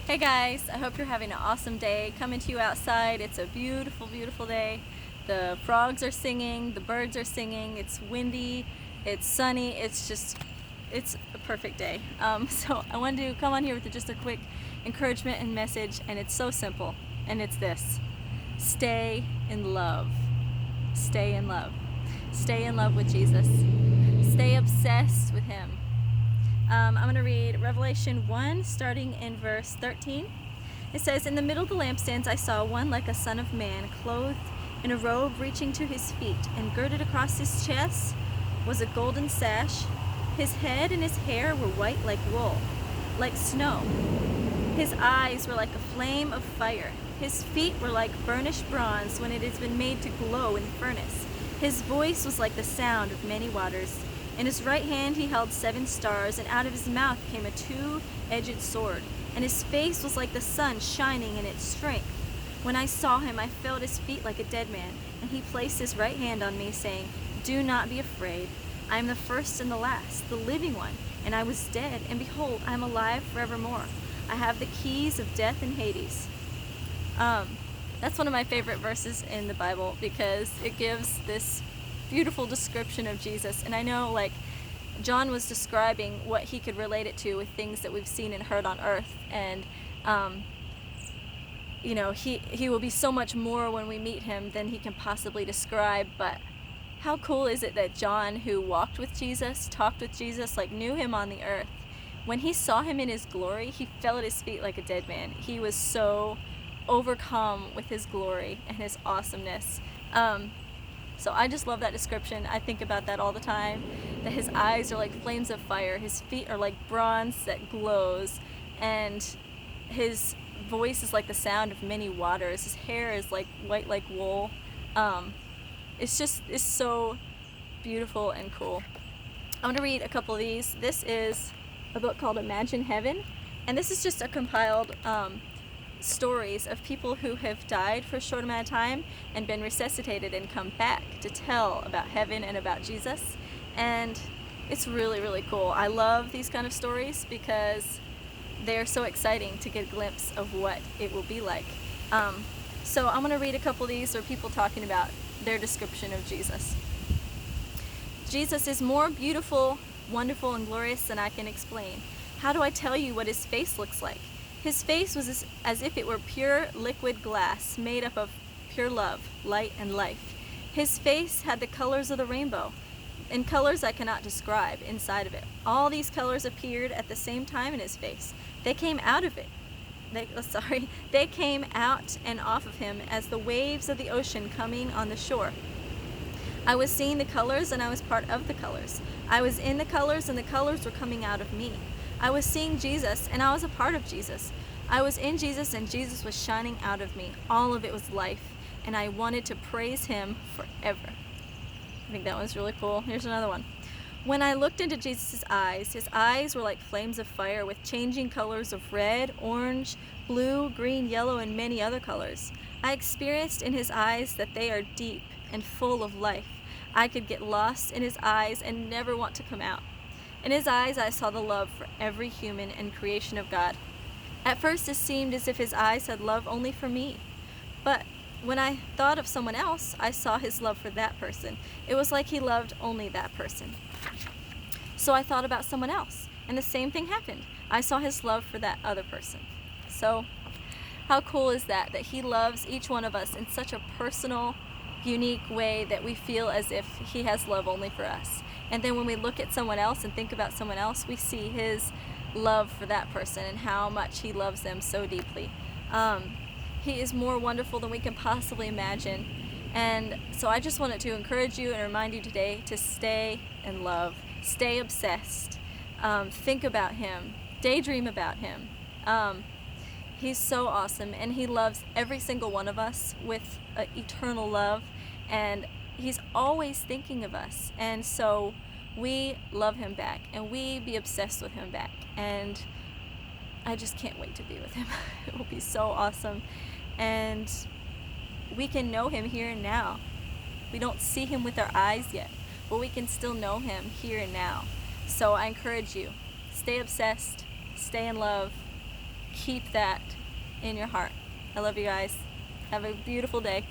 Hey guys, I hope you're having an awesome day. Coming to you outside. It's a beautiful, beautiful day. The frogs are singing, the birds are singing, it's windy, it's sunny, it's a perfect day. So I wanted to come on here with just a quick encouragement and message, and it's so simple, and it's this: stay in love. Stay in love. Stay in love with Jesus. Stay obsessed with Him. I'm going to read Revelation 1, starting in verse 13. It says, "In the middle of the lampstands I saw one like a son of man, clothed in a robe reaching to his feet, and girded across his chest was a golden sash. His head and his hair were white like wool, like snow. His eyes were like a flame of fire. His feet were like burnished bronze when it has been made to glow in the furnace. His voice was like the sound of many waters. In his right hand he held 7 stars, and out of his mouth came a 2-edged sword, and his face was like the sun shining in its strength. When I saw him, I fell at his feet like a dead man, and he placed his right hand on me, saying, 'Do not be afraid. I am the first and the last, the living one, and I was dead, and behold, I am alive forevermore. I have the keys of death and Hades.'" That's one of my favorite verses in the Bible because it gives this beautiful description of Jesus. And I know, like, John was describing what he could relate it to with things that we've seen and heard on earth. And, he will be so much more when we meet him than he can possibly describe. But how cool is it that John, who walked with Jesus, talked with Jesus, like knew him on the earth, when he saw him in his glory, he fell at his feet like a dead man. He was so overcome with his glory and his awesomeness. So I just love that description. I think about that all the time, that his eyes are like flames of fire, his feet are like bronze that glows, and his voice is like the sound of many waters. His hair is like white like wool. It's so beautiful and cool. I'm going to read a couple of these. This is a book called Imagine Heaven, and this is just a compiled stories of people who have died for a short amount of time and been resuscitated and come back to tell about heaven and about Jesus. And it's really, really cool. I love these kind of stories because they're so exciting to get a glimpse of what it will be like. So I'm going to read a couple of these, or people talking about their description of Jesus. "Jesus is more beautiful, wonderful, and glorious than I can explain. How do I tell you what his face looks like? His face was as if it were pure liquid glass made up of pure love, light, and life. His face had the colors of the rainbow, in colors I cannot describe, inside of it. All these colors appeared at the same time in his face. They came out of it. They came out and off of him as the waves of the ocean coming on the shore. I was seeing the colors, and I was part of the colors. I was in the colors, and the colors were coming out of me. I was seeing Jesus, and I was a part of Jesus. I was in Jesus, and Jesus was shining out of me. All of it was life, and I wanted to praise him forever." I think that one's really cool. Here's another one. "When I looked into Jesus' eyes, his eyes were like flames of fire with changing colors of red, orange, blue, green, yellow, and many other colors. I experienced in his eyes that they are deep and full of life. I could get lost in his eyes and never want to come out. In his eyes I saw the love for every human and creation of God. At first it seemed as if his eyes had love only for me. But when I thought of someone else, I saw his love for that person. It was like he loved only that person. So I thought about someone else, and the same thing happened. I saw his love for that other person." So how cool is that he loves each one of us in such a personal, unique way that we feel as if he has love only for us. And then when we look at someone else and think about someone else, we see his love for that person and how much he loves them so deeply. He is more wonderful than we can possibly imagine. And so I just wanted to encourage you and remind you today to stay in love, stay obsessed, think about him, daydream about him. He's so awesome, and he loves every single one of us with an eternal love, and he's always thinking of us. And so we love him back, and we be obsessed with him back. And I just can't wait to be with him. It will be so awesome. And we can know him here and now. We don't see him with our eyes yet, but we can still know him here and now. So I encourage you, stay obsessed, stay in love, keep that in your heart. I love you guys. Have a beautiful day.